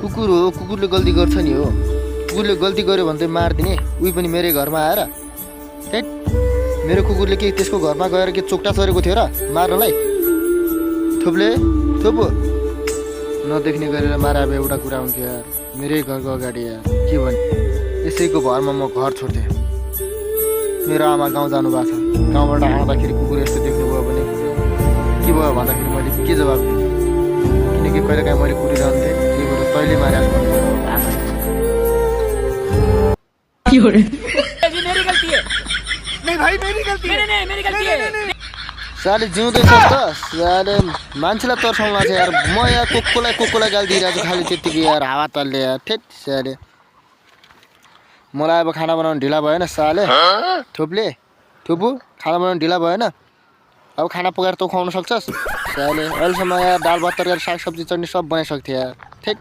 कुकुर हो, कुकुरले गल्ती गर्छ नि हो। कुकुरले गल्ती गर्यो भने चाहिँ मारिदिने, उही पनि मेरै घरमा आएर। हेट, मेरो कुकुरले के त्यसको घरमा गएर के चोक्टा चरेको थियो र मार्नलाई? थोप्ले थोपो नदेख्ने गरेर मारा एउटा कुरा हुन्थ्यो यार। मेरै घरको अगाडि यार, के भने यसैको भरमा म घर छोड्थेँ। मेरो आमा गाउँ जानुभएको छ, गाउँबाट आउँदाखेरि कुकुर यस्तो देख्नुभयो भने के भयो भन्दाखेरि मैले के जवाब दिएँ? किनकि कहिलेकाहीँ मैले कुरिरहन्थेँ, के गर्नु तैँले मारिस् भन्नु साले जिउँदैछ त साले मान्छेलाई तर्साउनु छ यार। म यहाँ कोकोलाई गाली दिइरहेको छु खालि त्यत्तिकै यार, हावा तालले यार। ठेट साले मलाई अब खाना बनाउनु ढिला भएन साले। थोपु खाना बनाउनु ढिला भएन? अब खाना पकाएर तँ खुवाउन सक्छस् साले? अहिलेसम्म यार दाल भात तरकारी सागसब्जी चटनी सब बनाइसक्थेँ यार। ठेट